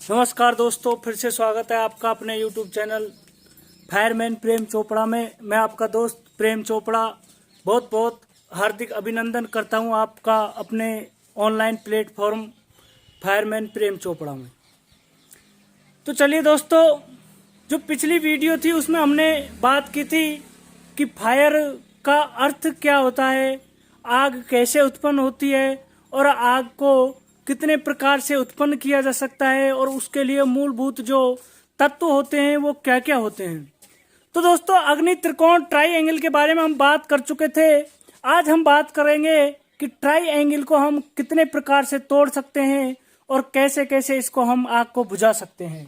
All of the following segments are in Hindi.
नमस्कार दोस्तों, फिर से स्वागत है आपका अपने YouTube channel fireman Prem Chopra में। मैं आपका दोस्त प्रेम चोपड़ा बहुत बहुत हार्दिक अभिनंदन करता हूं आपका अपने online platform fireman Prem Chopra में। तो चलिए दोस्तों, जो पिछली वीडियो थी उसमें हमने बात की थी कि फायर का अर्थ क्या होता है, आग कैसे उत्पन्न होती है और आग को कितने प्रकार से उत्पन्न किया जा सकता है और उसके लिए मूलभूत जो तत्व होते हैं वो क्या क्या होते हैं। तो दोस्तों, अग्नि त्रिकोण ट्राई के बारे में हम बात कर चुके थे। आज हम बात करेंगे कि ट्राई को हम कितने प्रकार से तोड़ सकते हैं और कैसे कैसे इसको हम आग को बुझा सकते हैं।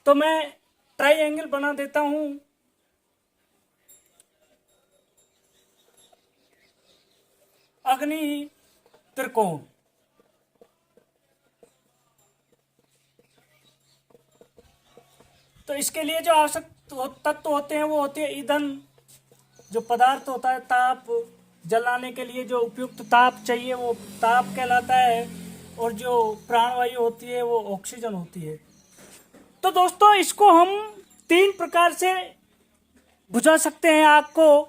तो मैं ट्राई बना देता हूं। अग्नि त्रिकोण, तो इसके लिए जो आवश्यक तत्व होते हैं वो होते हैं ईंधन, जो पदार्थ होता है, ताप जलाने के लिए जो उपयुक्त ताप चाहिए वो ताप कहलाता है, और जो प्राणवायु होती है वो ऑक्सीजन होती है। तो दोस्तों, इसको हम 3 प्रकार से बुझा सकते हैं आग को।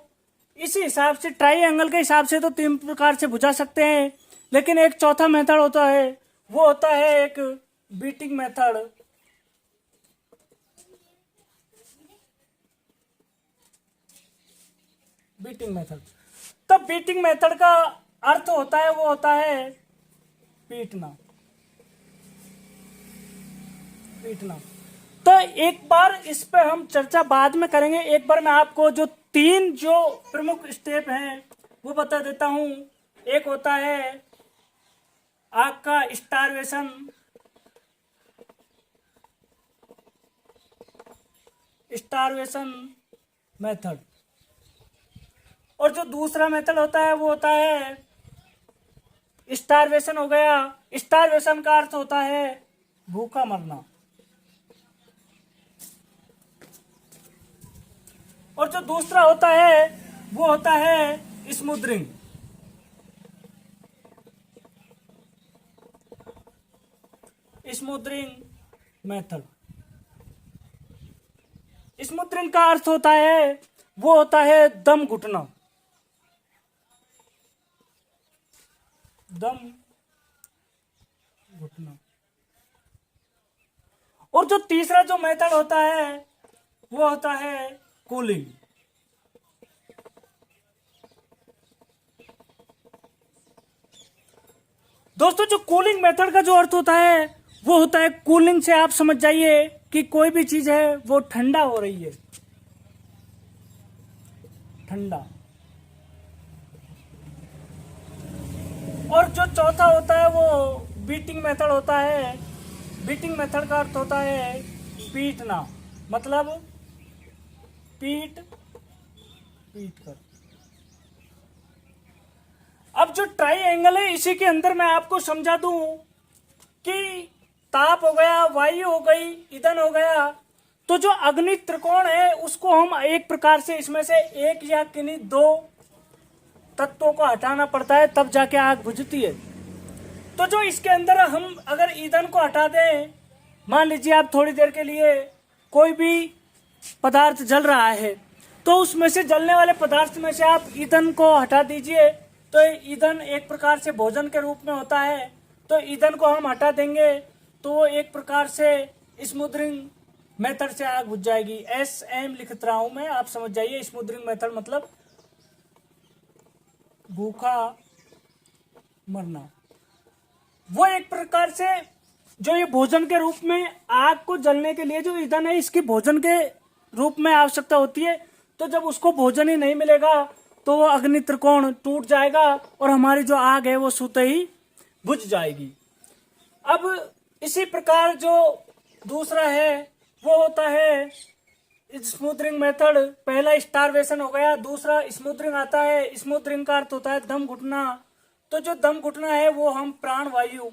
इसी हिसाब से ट्राई के हिसाब से तो 3 प्रकार से बुझा सकते हैं, लेकिन एक चौथा मेथड होता है, वो होता है एक बीटिंग मेथड। बीटिंग मेथड, तो बीटिंग मेथड का अर्थ होता है वो होता है पीटना। पीटना, तो एक बार इस पे हम चर्चा बाद में करेंगे। एक बार मैं आपको जो 3 जो प्रमुख स्टेप हैं वो बता देता हूं। एक होता है आग का स्टारवेशन, मेथड, और जो दूसरा मेथड होता है वो होता है स्टारवेशन हो गया। स्टारवेशन का अर्थ होता है भूखा मरना। और जो दूसरा होता है वो होता है स्मूदरिंग। मेथड। स्मूदरिंग का अर्थ होता है वो होता है दम घुटना। और जो तीसरा जो मेथड होता है वो होता है कूलिंग। दोस्तों, जो कूलिंग मेथड का जो अर्थ होता है वो होता है, कूलिंग से आप समझ जाइए कि कोई भी चीज है वो ठंडा हो रही है, ठंडा। और जो चौथा होता है वो बीटिंग मेथड होता है। बीटिंग मेथड का अर्थ होता है पीटना, मतलब पीट कर। अब जो ट्राई है इसी के अंदर मैं आपको समझा दूं कि ताप हो गया, वायु हो गई, ईंधन हो गया। तो जो अग्नि त्रिकोण है उसको हम एक प्रकार से इसमें से एक या किन्हीं 2 तत्वों को हटाना पड़ता है, तब जाके आग बुझती है। तो जो इसके अंदर हम अगर ईंधन को हटा दें, मान लीजिए आप थोड़ी देर के लिए कोई भी पदार्थ जल रहा है, तो उसमें से जलने वाले पदार्थ में से आप ईंधन को हटा दीजिए, तो ईंधन एक प्रकार से भोजन के रूप में होता है। तो ईंधन को हम हटा देंगे तो वो एक प्रकार से स्मूदरिंग मेथड से आग बुझ जाएगी। SM लिख रहा हूं मैं, आप समझ जाइए। स्मूदरिंग मेथड मतलब भूखा मरना। वो एक प्रकार से जो ये भोजन के रूप में आग को जलने के लिए जो ईंधन है इसकी भोजन के रूप में आवश्यकता होती है। तो जब उसको भोजन ही नहीं मिलेगा तो वो अग्नि त्रिकोण टूट जाएगा और हमारी जो आग है वो स्वतः ही बुझ जाएगी। अब इसी प्रकार जो दूसरा है वो होता है स्मूदरिंग मेथड। पहला स्टारवेशन हो गया, दूसरा स्मूदरिंग आता है। स्मूदरिंग का अर्थ होता है दम घुटना। तो जो दम घुटना है वो हम प्राणवायु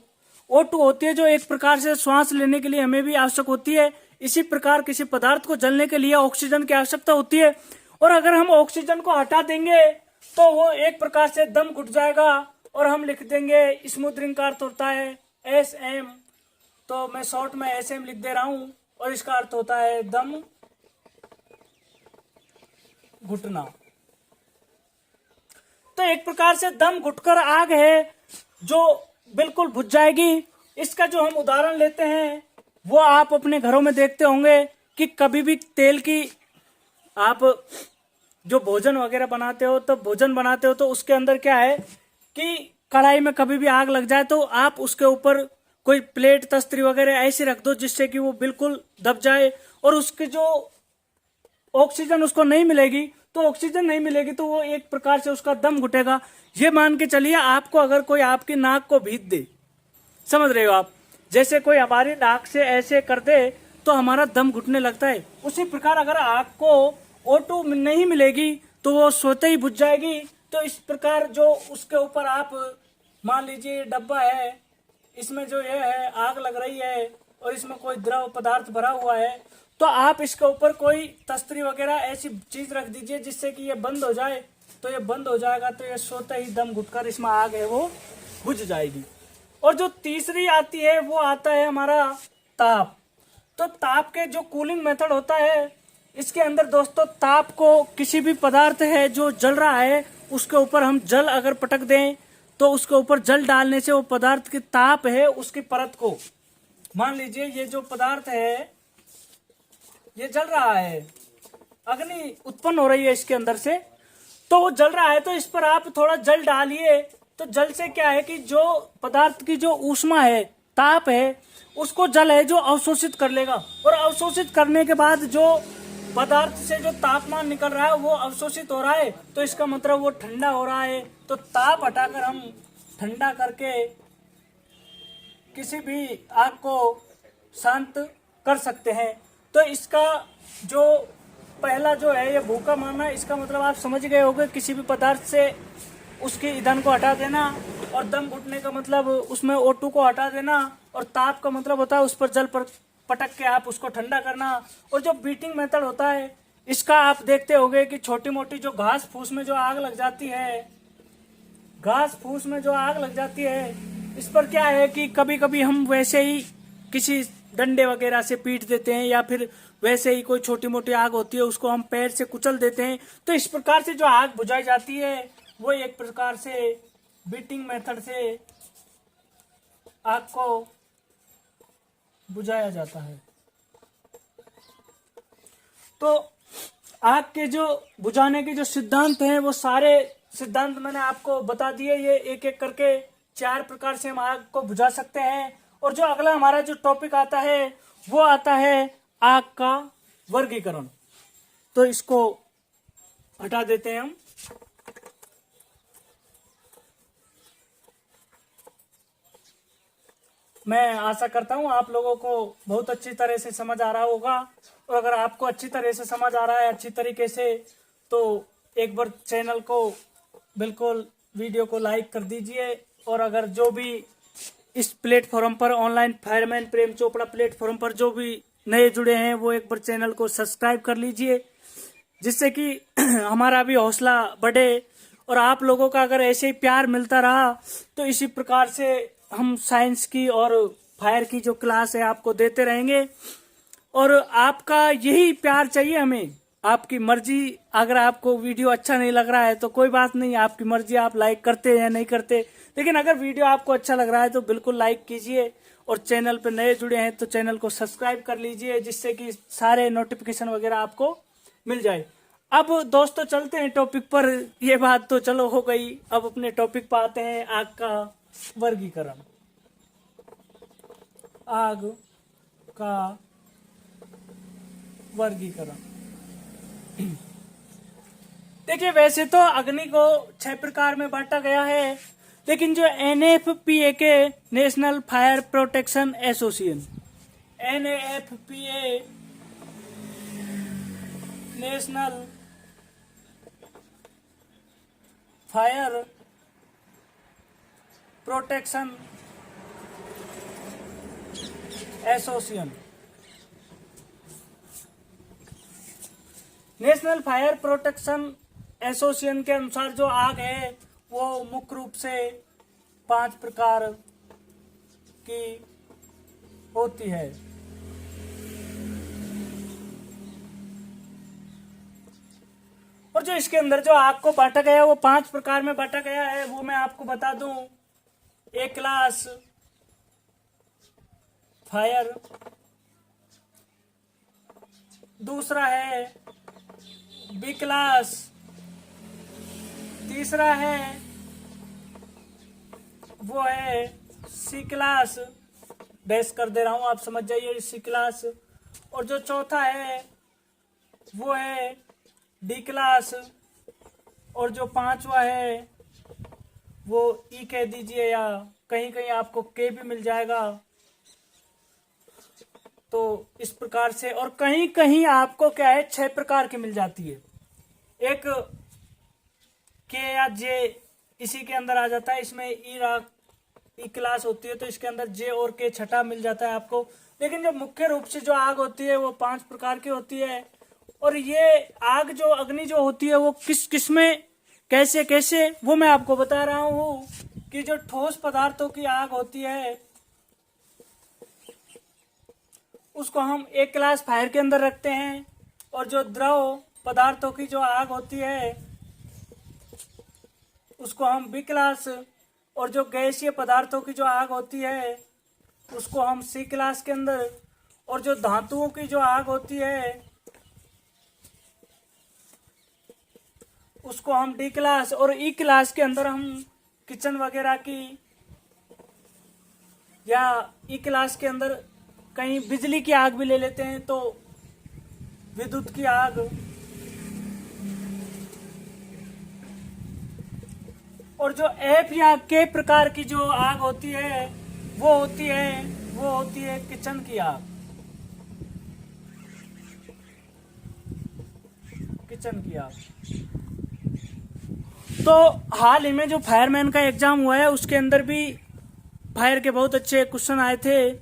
O2 होती है, जो एक प्रकार से श्वास लेने के लिए हमें भी आवश्यक होती है। इसी प्रकार किसी पदार्थ को जलने के लिए ऑक्सीजन की आवश्यकता होती है, और अगर हम ऑक्सीजन को हटा देंगे तो वो एक प्रकार से दम घुट जाएगा और हम लिख देंगे स्मूदरिंग का अर्थ होता है SM। तो मैं शॉर्ट में ऐसे में लिख दे रहा हूं, और इसका अर्थ होता है दम घुटना। तो एक प्रकार से दम घुटकर आग है जो बिल्कुल बुझ जाएगी। इसका जो हम उदाहरण लेते हैं वो आप अपने घरों में देखते होंगे कि कभी भी तेल की आप जो भोजन वगैरह बनाते हो तो भोजन बनाते हो तो उसके अंदर क्या है कि कढ़ाई में कभी भी आग लग जाए तो आप उसके ऊपर कोई प्लेट तस्तरी वगैरह ऐसी रख दो जिससे कि वो बिल्कुल दब जाए, और उसके जो ऑक्सीजन उसको नहीं मिलेगी, तो ऑक्सीजन नहीं मिलेगी तो वो एक प्रकार से उसका दम घुटेगा। ये मान के चलिए आपको अगर कोई आपकी नाक को भीग दे, समझ रहे हो आप, जैसे कोई हमारी नाक से ऐसे कर दे तो हमारा दम घुटने लगता है। उसी प्रकार अगर आग को O2 नहीं मिलेगी तो वो सोते ही बुझ जाएगी। तो इस प्रकार जो उसके ऊपर आप मान लीजिए डब्बा है, इसमें जो ये है आग लग रही है और इसमें कोई द्रव पदार्थ भरा हुआ है, तो आप इसके ऊपर कोई तस्तरी वगैरह ऐसी चीज रख दीजिए जिससे कि ये बंद हो जाए। तो ये बंद हो जाएगा तो ये सोते ही दम घुटकर इसमें आग है वो बुझ जाएगी। और जो तीसरी आती है वो आता है हमारा ताप। तो ताप के जो कूलिंग मेथड होता है, इसके अंदर दोस्तों ताप को किसी भी पदार्थ है जो जल रहा है उसके ऊपर हम जल अगर पटक दें तो उसके ऊपर जल डालने से वो पदार्थ की ताप है उसकी परत को, मान लीजिए ये जो पदार्थ है ये जल रहा है, अग्नि उत्पन्न हो रही है इसके अंदर से, तो वो जल रहा है तो इस पर आप थोड़ा जल डालिए। तो जल से क्या है कि जो पदार्थ की जो ऊष्मा है, ताप है, उसको जल है जो अवशोषित कर लेगा, और अवशोषित करने के बाद जो पदार्थ से जो तापमान निकल रहा है वो अवशोषित हो रहा है, तो इसका मतलब वो ठंडा हो रहा है। तो ताप हटाकर हम ठंडा करके किसी भी आग को शांत कर सकते हैं। तो इसका जो पहला जो है ये भूखा मारना, इसका मतलब आप समझ गए होंगे, किसी भी पदार्थ से उसके ईंधन को हटा देना, और दम घुटने का मतलब उसमें O2 को हटा देना, और ताप का मतलब होता है उस पर जल पर पटक के आप उसको ठंडा करना। और जो बीटिंग मेथड होता है इसका आप देखते होंगे कि छोटी मोटी जो घास फूस में जो आग लग जाती है, घास फूस में जो आग लग जाती है, इस पर क्या है कि कभी कभी हम वैसे ही किसी डंडे वगैरह से पीट देते हैं, या फिर वैसे ही कोई छोटी मोटी आग होती है उसको हम पैर से कुचल देते हैं। तो इस प्रकार से जो आग बुझाई जाती है वो एक प्रकार से बीटिंग मेथड से आग को बुझाया जाता है। तो आग के जो बुझाने के जो सिद्धांत हैं वो सारे सिद्धांत मैंने आपको बता दिए। ये एक एक करके 4 प्रकार से हम आग को बुझा सकते हैं। और जो अगला हमारा जो टॉपिक आता है वो आता है आग का वर्गीकरण। तो इसको हटा देते हैं हम। मैं आशा करता हूं आप लोगों को बहुत अच्छी तरह से समझ आ रहा होगा, और अगर आपको अच्छी तरह से समझ आ रहा है अच्छी तरीके से, तो एक बार चैनल को बिल्कुल वीडियो को लाइक कर दीजिए। और अगर जो भी इस प्लेटफॉर्म पर online fireman Prem Chopra platform पर जो भी नए जुड़े हैं वो एक बार चैनल को सब्सक्राइब कर लीजिए, जिससे कि हमारा भी हौसला बढ़े। और आप लोगों का अगर ऐसे ही प्यार मिलता रहा तो इसी प्रकार से हम साइंस की और फायर की जो क्लास है आपको देते रहेंगे। और आपका यही प्यार चाहिए हमें, आपकी मर्जी। अगर आपको वीडियो अच्छा नहीं लग रहा है तो कोई बात नहीं, आपकी मर्जी, आप लाइक करते या नहीं करते, लेकिन अगर वीडियो आपको अच्छा लग रहा है तो बिल्कुल लाइक कीजिए। और चैनल पे नए जुड़े हैं तो चैनल को सब्सक्राइब कर लीजिए, जिससे कि सारे नोटिफिकेशन वगैरह आपको मिल जाए। अब दोस्तों चलते हैं टॉपिक पर। ये बात तो चलो हो गई, अब अपने टॉपिक पर आते हैं, आग का वर्गीकरण। आग का वर्गीकरण। देखिए वैसे तो अग्नि को 6 प्रकार में बांटा गया है, लेकिन जो NFPA के national fire protection association, NFPA national fire protection association, national fire protection association के अनुसार जो आग है वो मुख्य रूप से 5 प्रकार की होती है। और जो इसके अंदर जो आग को बांटा गया है वो 5 प्रकार में बांटा गया है, वो मैं आपको बता दूं। ए क्लास फायर, दूसरा है बी क्लास, तीसरा है वो है सी क्लास, डैश कर दे रहा हूं आप समझ जाइए, सी क्लास। और जो चौथा है वो है डी क्लास, और जो पांचवा है वो ई कह दीजिए, या कहीं कहीं आपको के भी मिल जाएगा। तो इस प्रकार से, और कहीं कहीं आपको क्या है 6 प्रकार की मिल जाती है। एक के या जे इसी के अंदर आ जाता है, इसमें ई क्लास होती है तो इसके अंदर जे और के छठा मिल जाता है आपको। लेकिन जो मुख्य रूप से जो आग होती है वो 5 प्रकार की होती है। और ये आग जो अग्नि जो होती है वो किस किस में कैसे कैसे, वो मैं आपको बता रहा हूँ। कि जो ठोस पदार्थों की आग होती है उसको हम एक क्लास फायर के अंदर रखते हैं, और जो द्रव पदार्थों की जो आग होती है उसको हम बी क्लास, और जो गैसीय पदार्थों की जो आग होती है उसको हम सी क्लास के अंदर, और जो धातुओं की जो आग होती है उसको हम डी क्लास, और ई क्लास के अंदर हम किचन वगैरह की, या ई क्लास के अंदर कहीं बिजली की आग भी ले लेते हैं तो विद्युत की आग। और जो एफ या के प्रकार की जो आग होती है वो होती है किचन की आग, किचन की आग। तो हाल ही में जो फायरमैन का एग्जाम हुआ है उसके अंदर भी फायर के बहुत अच्छे क्वेश्चन आए थे,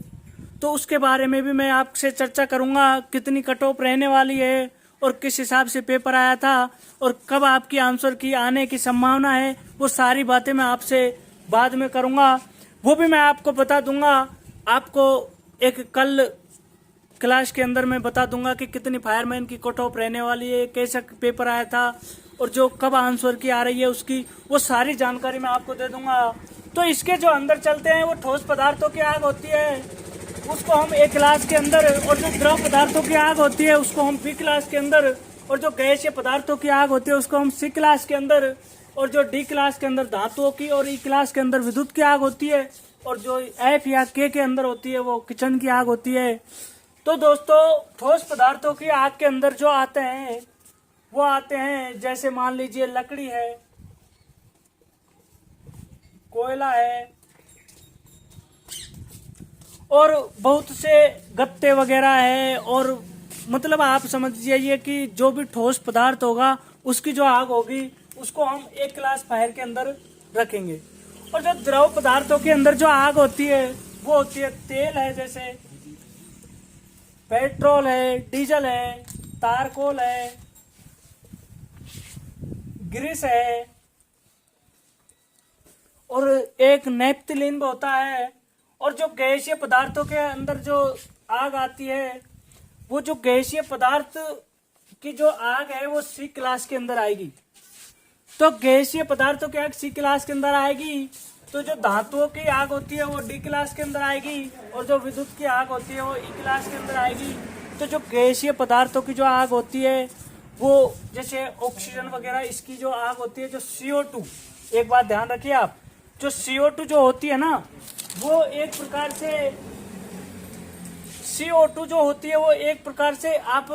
तो उसके बारे में भी मैं आपसे चर्चा करूंगा, कितनी कट ऑफ रहने वाली है और किस हिसाब से पेपर आया था और कब आपकी आंसर की आने की संभावना है, वो सारी बातें मैं आपसे बाद में करूंगा। वो भी मैं आपको बता दूंगा। आपको एक कल क्लास के अंदर मैं बता दूंगा कि कितनी फायरमैन की कट ऑफ रहने वाली है, कैसा पेपर आया था और जो कब आंसर की आ रही है उसकी वो सारी जानकारी मैं आपको दे दूंगा। तो इसके जो अंदर चलते हैं वो ठोस पदार्थों की आग होती है उसको हम ए क्लास के अंदर, और जो द्रव पदार्थों की आग होती है उसको हम बी क्लास के अंदर, और जो गैसीय पदार्थों की आग होती है उसको हम सी क्लास के अंदर, और जो डी क्लास के अंदर धातुओं की और ई क्लास के अंदर विद्युत की आग होती है, और जो एफ या के अंदर होती है वो किचन की आग होती है। तो दोस्तों ठोस पदार्थों की आग के अंदर जो आते हैं वो आते हैं, जैसे मान लीजिए लकड़ी है, कोयला है, और बहुत से गत्ते वगैरह है, और मतलब आप समझ जाइए कि जो भी ठोस पदार्थ होगा उसकी जो आग होगी उसको हम एक क्लास फायर के अंदर रखेंगे। और जो द्रव पदार्थों के अंदर जो आग होती है वो होती है तेल है, जैसे पेट्रोल है, डीजल है, तारकोल है, ग्रीस है, और एक नेप्थिलीन भी होता है। और जो गैसीय पदार्थों के अंदर जो आग आती है वो जो गैसीय पदार्थ की जो आग है वो सी क्लास के अंदर आएगी। तो गैसीय पदार्थों की आग सी क्लास के अंदर आएगी, तो जो धातुओं की आग होती है वो डी क्लास के अंदर आएगी, और जो विद्युत की आग होती है वो ई क्लास के अंदर आएगी। तो जो गैसीय पदार्थों की जो आग होती है वो जैसे ऑक्सीजन वगैरह, इसकी जो आग होती है जो CO2, एक बात ध्यान रखिए आप, जो CO2 जो होती है ना वो एक प्रकार से CO2 जो होती है वो एक प्रकार से आप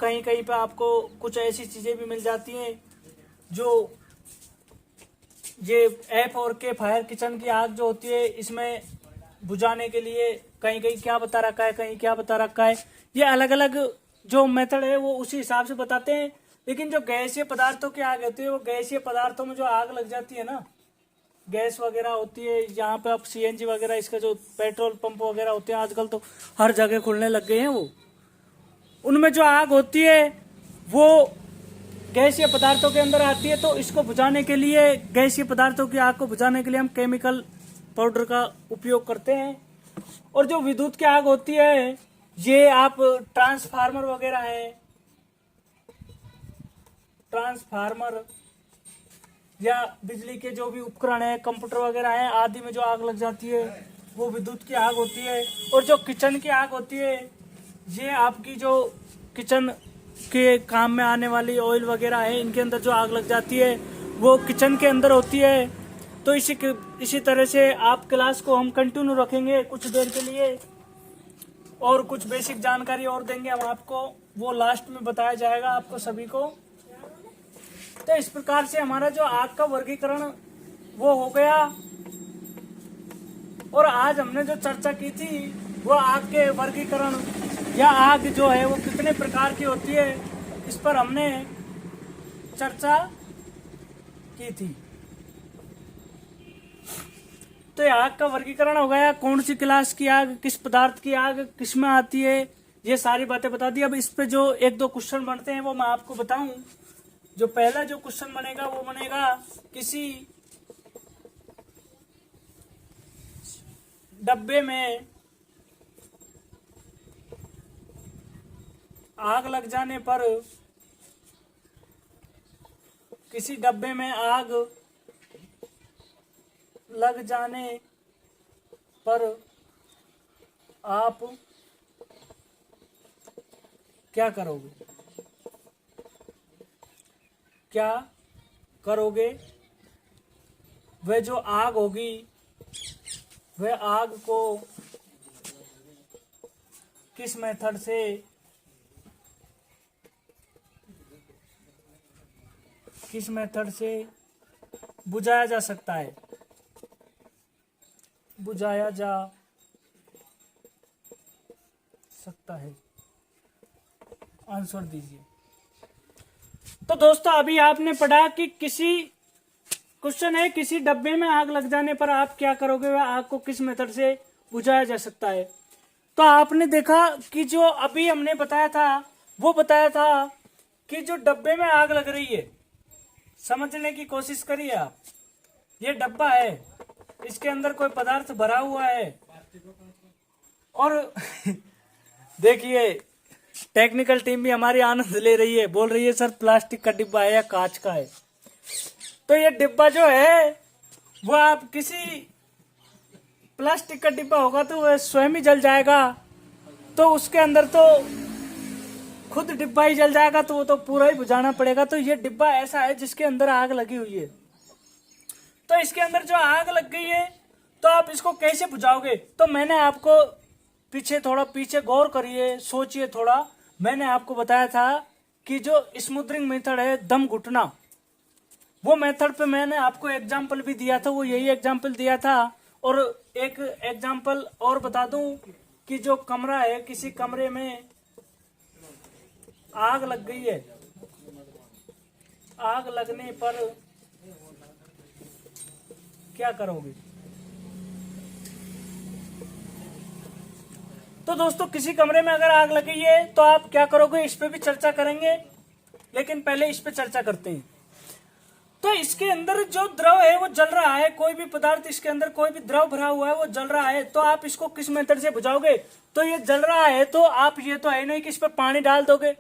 कहीं कहीं पे आपको कुछ ऐसी चीजें भी मिल जाती हैं जो ये एफ और के फायर किचन की आग जो होती है इसमें बुझाने के लिए कहीं कहीं क्या बता रखा है, कहीं क्या बता रखा है, ये अलग अलग जो मेथड है वो उसी हिसाब से बताते हैं। लेकिन जो गैसीय पदार्थों की आग होती है वो गैसीय पदार्थों में जो आग लग जाती है ना, गैस वगैरह होती है, यहाँ पे आप CNG वगैरह, इसका जो पेट्रोल पंप वगैरह होते हैं आजकल तो हर जगह खुलने लग गए हैं, वो उनमें जो आग होती है वो गैसीय पदार्थों के अंदर आती है। तो इसको बुझाने के लिए, गैसीय पदार्थों की आग को बुझाने के लिए हम केमिकल पाउडर का उपयोग करते हैं। और जो विद्युत की आग होती है, ये आप ट्रांसफार्मर वगैरह है, ट्रांसफार्मर या बिजली के जो भी उपकरण है, कंप्यूटर वगैरह है आदि में जो आग लग जाती है वो विद्युत की आग होती है। और जो किचन की आग होती है, ये आपकी जो किचन के काम में आने वाली ऑयल वगैरह है, इनके अंदर जो आग लग जाती है वो किचन के अंदर होती है। तो इसी तरह से आप क्लास को हम कंटिन्यू रखेंगे कुछ देर के लिए, और कुछ बेसिक जानकारी और देंगे हम आपको, वो लास्ट में बताया जाएगा आपको सभी को। तो इस प्रकार से हमारा जो आग का वर्गीकरण वो हो गया। और आज हमने जो चर्चा की थी वो आग के वर्गीकरण या आग जो है वो कितने प्रकार की होती है, इस पर हमने चर्चा की थी। तो ये आग का वर्गीकरण हो गया, कौन सी क्लास की आग, किस पदार्थ की आग किस में आती है, ये सारी बातें बता दी। अब इस पे जो एक दो क्वेश्चन बनते हैं वो मैं आपको बताऊं। जो पहला जो क्वेश्चन बनेगा वो बनेगा, किसी डब्बे में आग लग जाने पर, किसी डब्बे में आग लग जाने पर आप क्या करोगे? क्या करोगे? वह जो आग होगी वह आग को किस मेथड से बुझाया जा सकता है? बुझाया जा सकता है, आंसर दीजिए। तो दोस्तों अभी आपने पढ़ा कि क्वेश्चन है किसी डब्बे में आग लग जाने पर आप क्या करोगे, वह आग को किस मेथड से बुझाया जा सकता है। तो आपने देखा कि जो अभी हमने बताया था वो बताया था कि जो डब्बे में आग लग रही है, समझने की कोशिश करिए आप। ये डब्बा है, इसके अंदर कोई पदार्थ भरा हुआ है, और देखिए टेक्निकल टीम भी हमारी आनंद ले रही है, बोल रही है सर प्लास्टिक का डिब्बा है या कांच का है। तो ये डिब्बा जो है वो आप किसी प्लास्टिक का डिब्बा होगा तो वह स्वयं ही जल जाएगा, तो उसके अंदर तो खुद डिब्बा ही जल जाएगा, तो वो तो पूरा ही बुझाना पड़ेगा। तो ये डिब्बा ऐसा है जिसके अंदर आग लगी हुई है। तो इसके अंदर जो आग लग गई है तो आप इसको कैसे बुझाओगे? तो मैंने आपको थोड़ा पीछे गौर करिए, सोचिए थोड़ा। मैंने आपको बताया था कि जो स्मूदरिंग मेथड है, दम घुटना, वो मेथड पे मैंने आपको एग्जाम्पल भी दिया था, वो यही एग्जाम्पल दिया था। और एक एग्जाम्पल और बता दूं कि जो कमरा है, किसी कमरे में आग लग गई है, आग लगने पर क्या करोगे? तो दोस्तों किसी कमरे में अगर आग लगी है तो आप क्या करोगे, इस पे भी चर्चा करेंगे, लेकिन पहले इस पे चर्चा करते हैं। तो इसके अंदर जो द्रव है वो जल रहा है, कोई भी पदार्थ इसके अंदर कोई भी द्रव भरा हुआ है वो जल रहा है, तो आप इसको किस मेथड से बुझाओगे? तो ये जल रहा है तो आप ये तो है नहीं कि इस पर पानी डाल दोगे,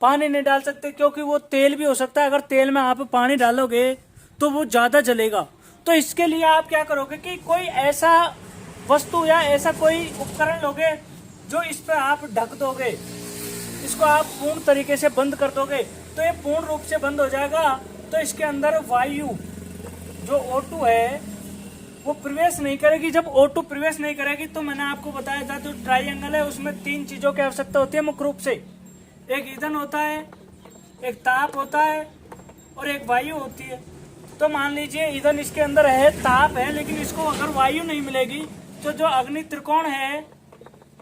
पानी नहीं डाल सकते, क्योंकि वो तेल भी हो सकता है। अगर तेल में आप पानी डालोगे तो वो ज्यादा जलेगा। तो इसके लिए आप क्या करोगे कि कोई ऐसा वस्तु या ऐसा कोई उपकरण लोगे जो इस पर आप ढक दोगे, इसको आप पूर्ण तरीके से बंद कर दोगे, तो ये पूर्ण रूप से बंद हो जाएगा। तो इसके अंदर वायु जो O2 है वो प्रवेश नहीं करेगी। जब O2 प्रवेश नहीं करेगी तो मैंने आपको बताया था जो ट्राइंगल है उसमें 3 चीजों की आवश्यकता होती है मुख्य रूप से। एक ईंधन होता है, एक ताप होता है और एक वायु होती है। तो मान लीजिए ईंधन इसके अंदर है, ताप है, लेकिन इसको अगर वायु नहीं मिलेगी तो जो अग्नि त्रिकोण है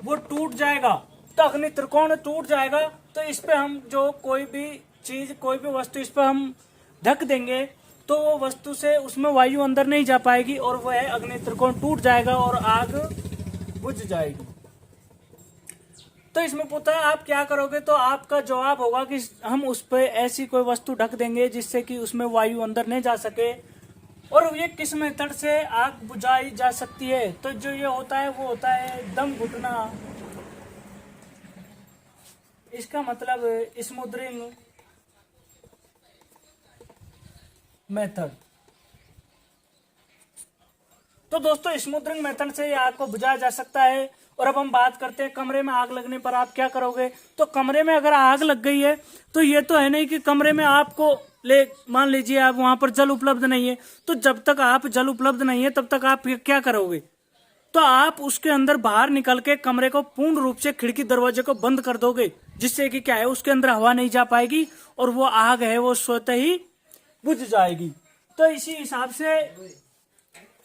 वो टूट जाएगा। तो अग्नि त्रिकोण टूट जाएगा तो इस पे हम जो कोई भी चीज, कोई भी वस्तु इस पे हम ढक देंगे तो वो वस्तु से उसमें वायु अंदर नहीं जा पाएगी और वह अग्नि त्रिकोण टूट जाएगा और आग बुझ जाएगी। तो इसमें पूछा है आप क्या करोगे, तो आपका जवाब होगा कि हम उस पर ऐसी कोई वस्तु ढक देंगे जिससे कि उसमें वायु अंदर नहीं जा सके। और ये किस मेथड से आग बुझाई जा सकती है? तो जो ये होता है वो होता है दम घुटना। इसका मतलब स्मोदरिंग मेथड। तो दोस्तों स्मोदरिंग मेथड से आग को बुझाया जा सकता है। और अब हम बात करते हैं कमरे में आग लगने पर आप क्या करोगे। तो कमरे में अगर आग लग गई है तो ये तो है नहीं कि कमरे में आपको मान लीजिए आप वहां पर जल उपलब्ध नहीं है, तो जब तक आप जल उपलब्ध नहीं है तब तक आप क्या करोगे? तो आप उसके अंदर बाहर निकल के कमरे को पूर्ण रूप से खिड़की दरवाजे को बंद कर दोगे, जिससे कि क्या है उसके अंदर हवा नहीं जा पाएगी और वो आग है वो स्वतः ही बुझ जाएगी। तो इसी हिसाब से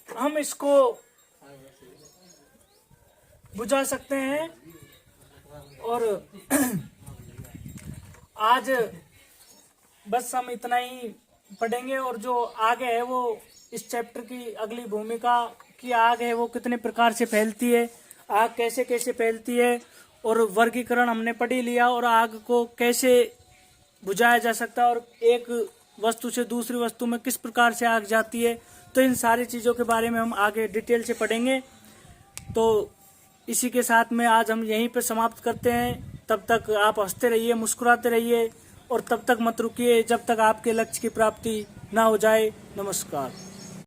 हम इसको बुझा सकते हैं। और आज बस हम इतना ही पढ़ेंगे और जो आगे है वो इस चैप्टर की अगली भूमिका की आग है वो कितने प्रकार से फैलती है, आग कैसे कैसे फैलती है और वर्गीकरण हमने पढ़ ही लिया, और आग को कैसे बुझाया जा सकता है और एक वस्तु से दूसरी वस्तु में किस प्रकार से आग जाती है। तो इन सारी चीज़ों के बारे में हम आगे डिटेल से पढ़ेंगे। तो इसी के साथ में आज हम यहीं पे समाप्त करते हैं। तब तक आप हंसते रहिए, मुस्कुराते रहिए और तब तक मत रुकिए जब तक आपके लक्ष्य की प्राप्ति ना हो जाए। नमस्कार।